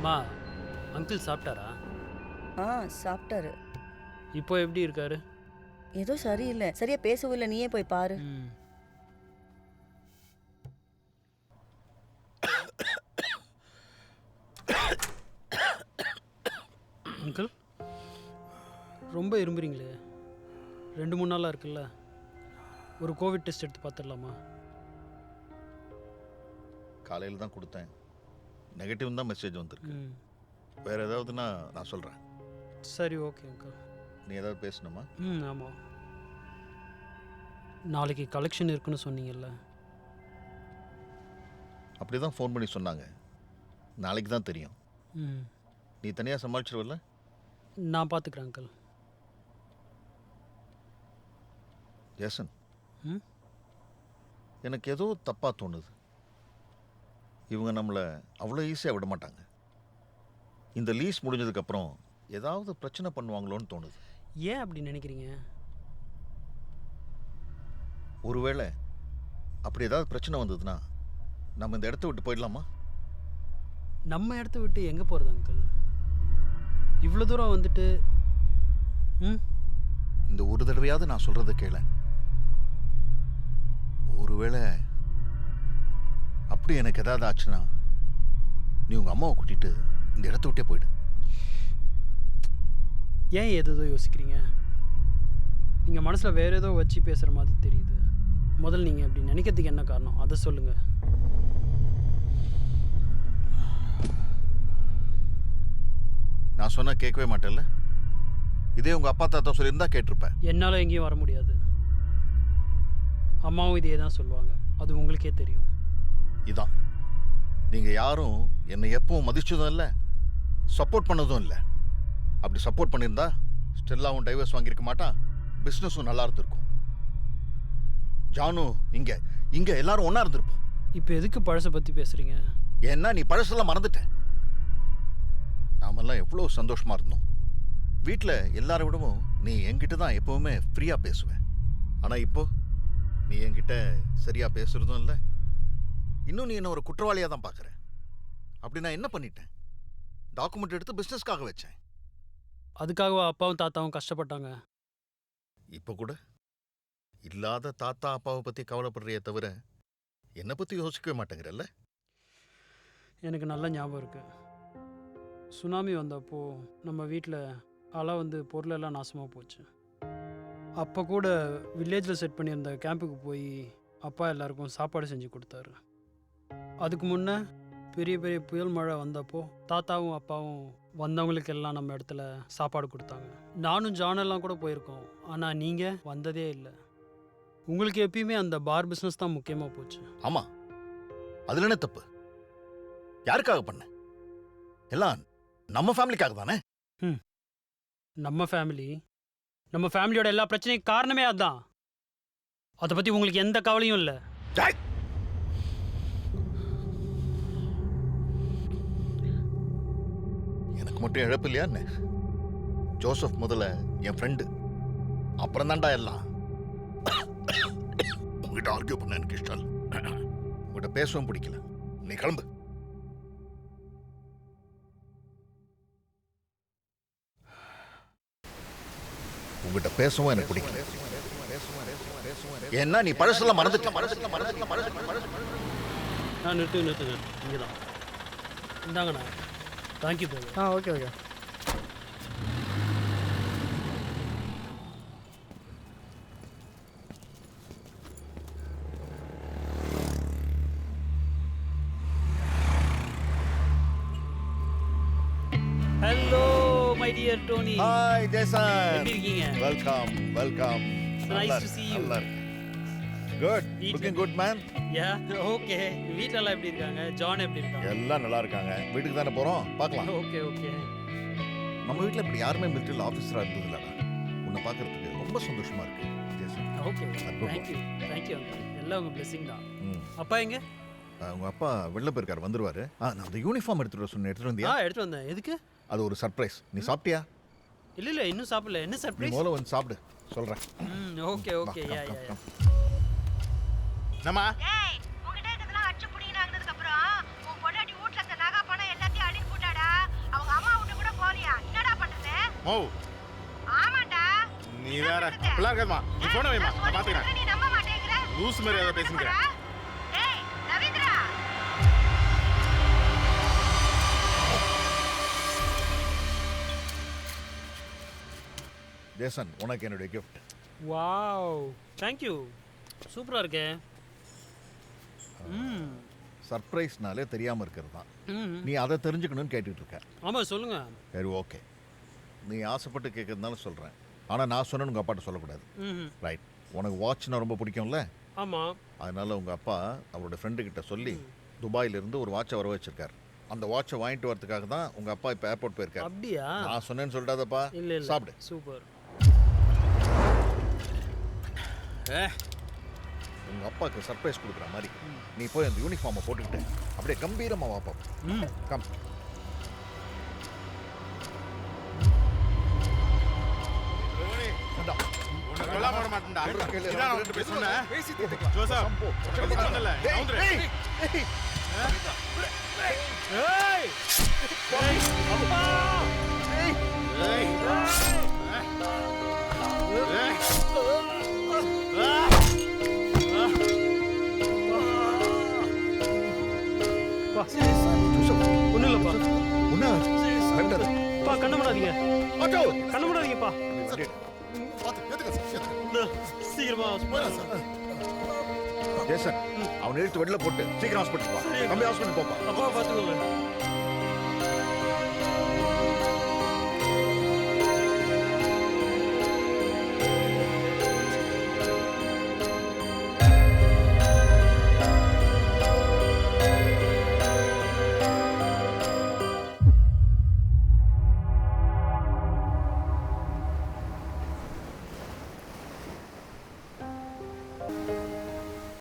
மா அங்கிள் சாப்பிட்டாரா? ஆ சாப்பிட்டாரு. இப்போ எப்படி இருக்காரு? ஏதோ சரியில்லை, சரியா பேசவும் இல்லை. நீயே போய் பாரு. ம். அங்கிள் ரொம்ப இரும்புறீங்களே, 2-3 நாளாக இருக்குல்ல. ஒரு கோவிட் டெஸ்ட் எடுத்து பார்த்துடலாமா? காலையில் தான் கொடுத்தேன், நெகட்டிவ் தான் மெசேஜ் வந்திருக்கு. ம். வேறு ஏதாவதுன்னா நான் சொல்கிறேன். சரி, ஓகே அங்கிள். நீ ஏதாவது பேசணுமா? ம், ஆமாம். நாளைக்கு கலெக்ஷன் இருக்குன்னு சொன்னீங்கல்ல. அப்படி தான் ஃபோன் பண்ணி சொன்னாங்க. நாளைக்கு தான் தெரியும். ம். நீ தனியாக சமாளிச்சிருவல்ல? நான் பார்த்துக்கிறேன் அங்கிள். ஜேசன், ம். எனக்கு ஏதோ தப்பாக தோணுது. இவங்க நம்மளை அவ்வளோ ஈஸியாக விட மாட்டாங்க. இந்த லீஸ் முடிஞ்சதுக்கப்புறம் ஏதாவது பிரச்சனை பண்ணுவாங்களோன்னு தோணுது. ஏன் அப்படி நினைக்கிறீங்க? ஒருவேளை அப்படி ஏதாவது பிரச்சனை வந்ததுன்னா நம்ம இந்த இடத்த விட்டு போயிடலாமா? நம்ம இடத்த விட்டு எங்கே போகிறது அங்கிள்? இவ்வளோ தூரம் வந்துட்டு. ம். இந்த ஒரு தடவையாவது நான் சொல்கிறத கேள. ஒருவேளை அப்படி எனக்கு ஏதாவது ஆச்சுன்னா நீ உங்கள் அம்மாவை கூட்டிகிட்டு இந்த இடத்த விட்டே போயிடு. ஏன் ஏதோ யோசிக்கிறீங்க? நீங்கள் மனசில் வேறு ஏதோ வச்சு பேசுகிற மாதிரி தெரியுது. முதல்ல நீங்கள் அப்படி நினைக்கிறதுக்கு என்ன காரணம் அதை சொல்லுங்கள். நான் சொன்னா கேட்கவே மாட்டேன்ல. இதே உங்கள் அப்பா தாத்தா சொல்லியிருந்தா கேட்டிருப்பேன். என்னால் எங்கேயும் வர முடியாது. அம்மாவும் இதே தான் சொல்லுவாங்க, அது உங்களுக்கே தெரியும். இதான், நீங்கள் யாரும் என்னை எப்பவும் மதிச்சதும் இல்லை, சப்போர்ட் பண்ணதும் இல்லை. அப்படி சப்போர்ட் பண்ணியிருந்தா ஸ்டெல்லாவும் டைவர்ஸ் வாங்கியிருக்க மாட்டா, பிஸ்னஸும் நல்லா இருந்திருக்கும். ஜானு இங்கே இங்கே எல்லாரும் ஒன்றா இருந்திருப்போம். இப்போ எதுக்கு பழசை பற்றி பேசுகிறீங்க? ஏன்னா நீ பழசெல்லாம் மறந்துட்ட. நாமெல்லாம் எவ்வளோ சந்தோஷமா இருந்தோம். வீட்டில் எல்லாரை விடவும் நீ என்கிட்ட தான் எப்பவுமே ஃப்ரீயாக பேசுவேன். ஆனால் இப்போ நீ என்கிட்ட சரியாக பேசுறதும் இல்லை. இன்னும் நீ என்ன ஒரு குற்றவாளியாக தான் பார்க்குற. அப்படி நான் என்ன பண்ணிட்டேன்? டாக்குமெண்ட் எடுத்து பிஸ்னஸ்க்காக வச்சேன். அதுக்காகவா அப்பாவும் தாத்தாவும் கஷ்டப்பட்டாங்க? இப்போ கூட இல்லாத தாத்தா அப்பாவை பற்றி கவலைப்படுறியே தவிர என்னை பற்றி யோசிக்கவே மாட்டேங்கிறல்ல? எனக்கு நல்ல ஞாபகம் இருக்குது. சுனாமி வந்தப்போ நம்ம வீட்டில் அலை வந்து பொருளெல்லாம் நாசமாக போச்சு. அப்போ கூட வில்லேஜில் செட் பண்ணியிருந்த கேம்புக்கு போய் அப்பா எல்லாருக்கும் சாப்பாடு செஞ்சு கொடுத்தாரு. அதுக்கு முன்னே பெரிய பெரிய புயல் மழை வந்தப்போ தாத்தாவும் அப்பாவும் வந்தவங்களுக்கு எல்லாம் நம்ம இடத்துல சாப்பாடு கொடுத்தாங்க. நானும் ஜானெல்லாம் கூட போயிருக்கோம். ஆனால் நீங்கள் வந்ததே இல்லை. உங்களுக்கு எப்பயுமே அந்த பார் பிஸ்னஸ் தான் முக்கியமாக போச்சு. ஆமாம், அதில் என்ன தப்பு? யாருக்காக பண்ண? எல்லாம் நம்ம ஃபேமிலிக்காக தானே. நம்ம ஃபேமிலியோட எல்லா பிரச்சனையும் காரணமே அதுதான். அதை பற்றி உங்களுக்கு எந்த கவலையும் இல்லை. எனக்கு மட்டும் இழப்பு இல்லையா என்ன? ஜோசப் முதல்ல என் ஃப்ரெண்டு, அப்புறம் தான்டா எல்லாம். உங்ககிட்ட ஆர்கியூ பண்ண எனக்கு இஷ்டம் இல்லை. உங்ககிட்ட பேசவும் பிடிக்கல. நீ கிளம்பு. உங்ககிட்ட பேசவும் எனக்கு பிடிக்கல. ஏன்னா நீ பழசெல்லாம் மறந்துட்ட. நிறுத்து இங்கே தான். இந்தாங்கண்ணா. Thank you brother. Okay okay. Hello my dear Tony. Hi Jason. எப்படி இருக்கீங்க? Welcome. Nice to see you. Good. Looking good man. Yeah okay. வீட்ல எல்லாம் எப்படி இருக்காங்க? ஜான் எப்படி இருக்காங்க? எல்லாம் நல்லா இருக்காங்க. வீட்டுக்கு தானே போறோம், பார்க்கலாம். ஓகே. நம்ம வீட்டில் இப்படி யாருமே மிலிட்டரியில் ஆஃபீஸராக இருந்தது இல்லைடா. உன்னை பார்க்கறதுக்கு ரொம்ப சந்தோஷமா இருக்கு ஜேசன். ஓகே. Thank you uncle. எல்லாம் உங்கள் பிளெஸிங் தான். அப்பா எங்க? உங்க அப்பா வெளில போயிருக்காரு, வந்துருவாரு. நான் அந்த யூனிஃபார்ம் எடுத்துட்டு சொன்னேன், எடுத்துட்டு வந்தியா? எடுத்து வந்தேன். எதுக்கு? அது ஒரு சர்ப்ரைஸ். நீ சாப்பிட்டியா? இல்லை இன்னும் சாப்பிடல. என்ன சர்ப்ரைஸ்? முதல்ல வந்து சாப்பிடு, சொல்றேன். ஓகே. யா. நம்ம ஏய், உன்கிட்ட இதெல்லாம் அடிச்சு புடிங்கனதுக்கு அப்புறம் உன் பொண்டாட்டி வீட்ல இருந்த நகை பணம் எல்லாத்தையும் அள்ளிட்டு போட்டாடா. ஓ ஆமாடா. நீ வேற அப்படிலாம் இருக்காதுமா. நீ போன வைமா, நான் பாத்துக்கிறேன். நீ நம்ப மாட்டேங்கிற. லூஸ் மாதிரி ஏதாவது பேசுங்க. ஏய் ரவீந்திரா. ஜேசன், உனக்கு என்னுடைய கிஃப்ட். Wow, thank you. சூப்பராக இருக்கே. ம் சர்ப்ரைஸ்னாலே தெரியாமல் இருக்கிறது தான். ம் நீ அதை தெரிஞ்சுக்கணும்னு கேட்டுட்டு இருக்க. ஆமாம் சொல்லுங்கள். சரி, ஓகே. நீ ஆசைப்பட்டு கேட்கறதுனால சொல்கிறேன். ஆனால் நான் சொன்னேன்னு உங்கள் அப்பாட்ட சொல்லக்கூடாது. ம் ரைட். உனக்கு வாட்ச்னா ரொம்ப பிடிக்கும்ல? ஆமாம். அதனால உங்கள் அப்பா அவரோட ஃப்ரெண்டுக்கிட்ட சொல்லி துபாயிலிருந்து ஒரு வாட்சை வர வச்சிருக்காரு. அந்த வாட்சை வாங்கிட்டு வரதுக்காக தான் உங்கள் அப்பா இப்போ ஏர்போர்ட் போயிருக்காரு. அப்படியா? நான் சொன்னேன்னு சொல்லிட்டாதப்பா. இல்லை இல்லை, சாப்பிடு. சூப்பர். உங்கள் அப்பாவுக்கு சர்ப்ரைஸ் கொடுக்குற மாதிரி நீ போய் அந்த யூனிஃபார்மை போட்டுக்கிட்டு அப்படியே கம்பீரமாக வாப்பா. ம் கம். உன்னை கொல்லாம விட மாட்டேன்டா. கேளு. இதான் நான் உன்கிட்ட போய் சொன்னேன். பேசி தீர்த்துக்கலாம். ஜோசப், சம்போ. உனக்கு சொன்னேன்ல, டேய், நவுந்துரு. டேய், டேய். ஏய் அப்பா. டேய். ஏய். ஏய். பா ஜோசப், ஒன்றும் இல்லைப்பா. உன்ன ரெண்டது. பா கண்ணு மூடாதீங்க, ஆட்டோ. கண்ணு மூடாதீங்கப்பா. இந்த சீக்கிரமா ஜேசன், அவனை எடுத்து வெளில போட்டு சீக்கிரம் ஹாஸ்பிட்டல் போ. தம்பி ஹாஸ்பிட்டல் போப்பா. அப்பா பார்த்துக்கோங்க.